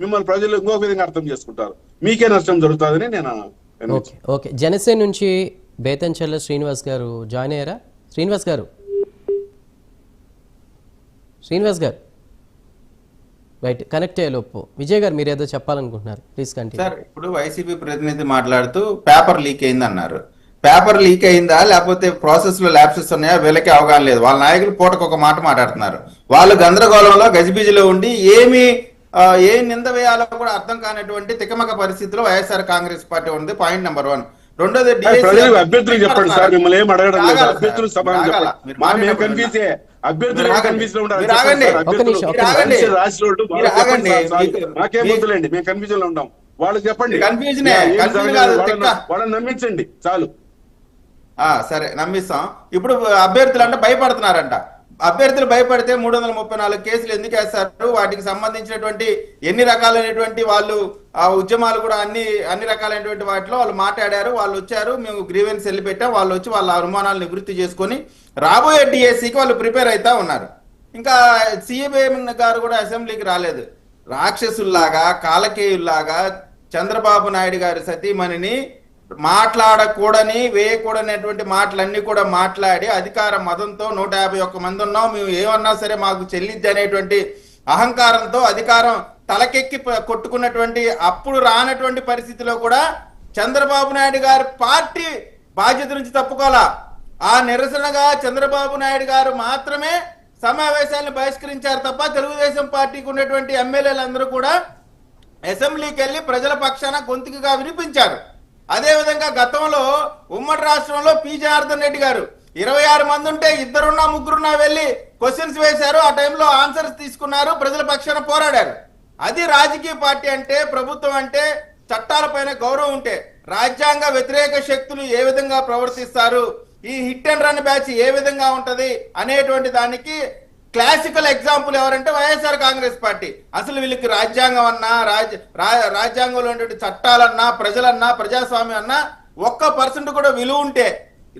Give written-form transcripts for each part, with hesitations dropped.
మిమ్మల్ని ప్రజలు ఇంకొక విధంగా అర్థం చేసుకుంటారు. మీకే నష్టం జరుగుతుందని నేను ఓకే. జనసేన నుంచి బేతంచెల్ల శ్రీనివాస్ గారు జాయిన్ అయ్యారా? శ్రీనివాస్ గారు రైట్, కనెక్ట్ అయ్యేలోపు విజయ్ గారు మీరు ఏదో చెప్పాలనుకుంటున్నారు, ప్లీజ్ కంటిన్యూ. సార్, ఇప్పుడు వైసీపీ ప్రతినిధి మాట్లాడుతూ పేపర్ లీక్ అయింది అన్నారు. పేపర్ లీక్ అయిందా లేకపోతే ప్రాసెస్ లో ల్యాప్సెస్ ఉన్నాయా వీళ్ళకి అవగాహన లేదు. వాళ్ళ నాయకులు పూటకు ఒక మాట మాట్లాడుతున్నారు. వాళ్ళు గందరగోళంలో గజిబిజిలో ఉండి ఏ నింద వేయాలో కూడా అర్థం కానటువంటి తికమక పరిస్థితిలో వైఎస్ఆర్ కాంగ్రెస్ పార్టీ ఉంది. Point number 1. రెండోది అభ్యర్థులు చెప్పండి సార్, మిమ్మల్ని ఏం అడగడం లేదు. అభ్యర్థులు సమాధానం మాకేమొద్దులేండి, మేము కన్ఫ్యూజన్ లో ఉంటాం. వాళ్ళకి చెప్పండి, వాళ్ళని నమ్మించండి చాలు. సరే, నమ్మిస్తాం. ఇప్పుడు అభ్యర్థులు అంటే భయపడుతున్నారంట. అభ్యర్థులు భయపడితే 334 కేసులు ఎందుకు వేస్తారు? వాటికి సంబంధించినటువంటి ఎన్ని రకాలైనటువంటి వాళ్ళు ఆ ఉద్యమాలు కూడా అన్ని రకాలైనటువంటి వాటిలో వాళ్ళు మాట్లాడారు. వాళ్ళు వచ్చారు, మేము గ్రీవెన్స్ వెళ్ళి పెట్టాం. వాళ్ళు వచ్చి వాళ్ళ అనుమానాలు నివృత్తి చేసుకొని రాబోయే డిఎస్సికి వాళ్ళు ప్రిపేర్ అవుతా ఉన్నారు. ఇంకా సీఎం గారు కూడా అసెంబ్లీకి రాలేదు. రాక్షసుల్లాగా కాలకేయుల్లాగా చంద్రబాబు నాయుడు గారి సతీమణిని మాట్లాడకూడని వేయకూడనటువంటి మాటలన్నీ కూడా మాట్లాడి అధికార మదంతో 151 మంది ఉన్నాం, మేము ఏమన్నా సరే మాకు చెల్లిద్ది అనేటువంటి అహంకారంతో అధికారం తలకెక్కి కొట్టుకున్నటువంటి అప్పుడు రానటువంటి పరిస్థితిలో కూడా చంద్రబాబు నాయుడు గారి పార్టీ బాధ్యత నుంచి తప్పుకోవాలా. ఆ నిరసనగా చంద్రబాబు నాయుడు గారు మాత్రమే సమావేశాలను బహిష్కరించారు తప్ప తెలుగుదేశం పార్టీకి ఉన్నటువంటి ఎమ్మెల్యేలందరూ కూడా అసెంబ్లీకి వెళ్ళి ప్రజల పక్షాన గొంతుకుగా వినిపించారు. అదేవిధంగా గతంలో ఉమ్మడి రాష్ట్రంలో పి జనార్దన్ రెడ్డి గారు 26 మంది ఉంటే 2-3 వెళ్ళి క్వశ్చన్స్ వేశారు. ఆ టైంలో ఆన్సర్స్ తీసుకున్నారు, ప్రజల పక్షాన పోరాడారు. అది రాజకీయ పార్టీ అంటే, ప్రభుత్వం అంటే, చట్టాలపైన గౌరవం ఉంటే. రాజ్యాంగ వ్యతిరేక శక్తులు ఏ విధంగా ప్రవర్తిస్తారు, ఈ హిట్ అండ్ రన్ బ్యాచ్ ఏ విధంగా ఉంటది అనేటువంటి దానికి క్లాసికల్ ఎగ్జాంపుల్ ఎవరంటే వైఎస్ఆర్ కాంగ్రెస్ పార్టీ. అసలు వీళ్ళకి రాజ్యాంగం అన్నా రాజ్యాంగంలో ఉన్నటువంటి చట్టాలన్నా ప్రజలన్నా ప్రజాస్వామ్యం అన్నా 1% కూడా విలువ ఉంటే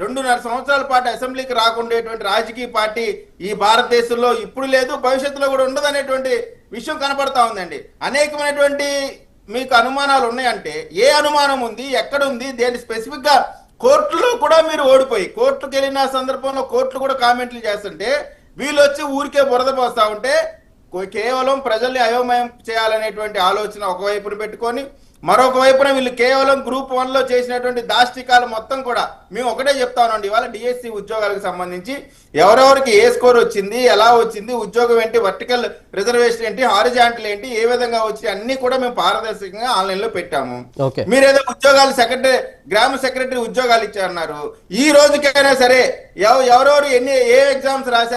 2.5 సంవత్సరాల పాటు అసెంబ్లీకి రాకుండేటువంటి రాజకీయ పార్టీ ఈ భారతదేశంలో ఇప్పుడు లేదు, భవిష్యత్తులో కూడా ఉండదు అనేటువంటి విషయం కనపడతా ఉందండి. అనేకమైనటువంటి మీకు అనుమానాలు ఉన్నాయంటే ఏ అనుమానం ఉంది, ఎక్కడ ఉంది, దేని స్పెసిఫిక్ గా కోర్టులో కూడా మీరు ఓడిపోయి కోర్టుకు వెళ్ళిన సందర్భంలో కోర్టులు కూడా కామెంట్లు చేస్తుంటే వీళ్ళు వచ్చి ఊరికే బురద పోస్తా ఉంటే కేవలం ప్రజల్ని అయోమయం చేయాలనేటువంటి ఆలోచన ఒకవైపున పెట్టుకొని మరొక వైపున వీళ్ళు కేవలం గ్రూప్ 1లో చేసినటువంటి దాష్టికాలు మొత్తం కూడా మేము ఒకటే చెప్తానండి. ఇవాళ డిఎస్సి ఉద్యోగాలకు సంబంధించి ఎవరెవరికి ఏ స్కోర్ వచ్చింది, ఎలా వచ్చింది, ఉద్యోగం ఏంటి, వర్టికల్ రిజర్వేషన్ ఏంటి, హారిజాంటల్ ఏంటి, ఏ విధంగా వచ్చి అన్ని కూడా మేము పారదర్శకంగా ఆన్లైన్ లో పెట్టాము. మీరేదో ఉద్యోగాలు గ్రామ సెక్రటరీ ఉద్యోగాలు ఇచ్చారన్నారు. ఈ రోజుకైనా సరే ఎవరెవరు ఏ ఎగ్జామ్స్ రాశారు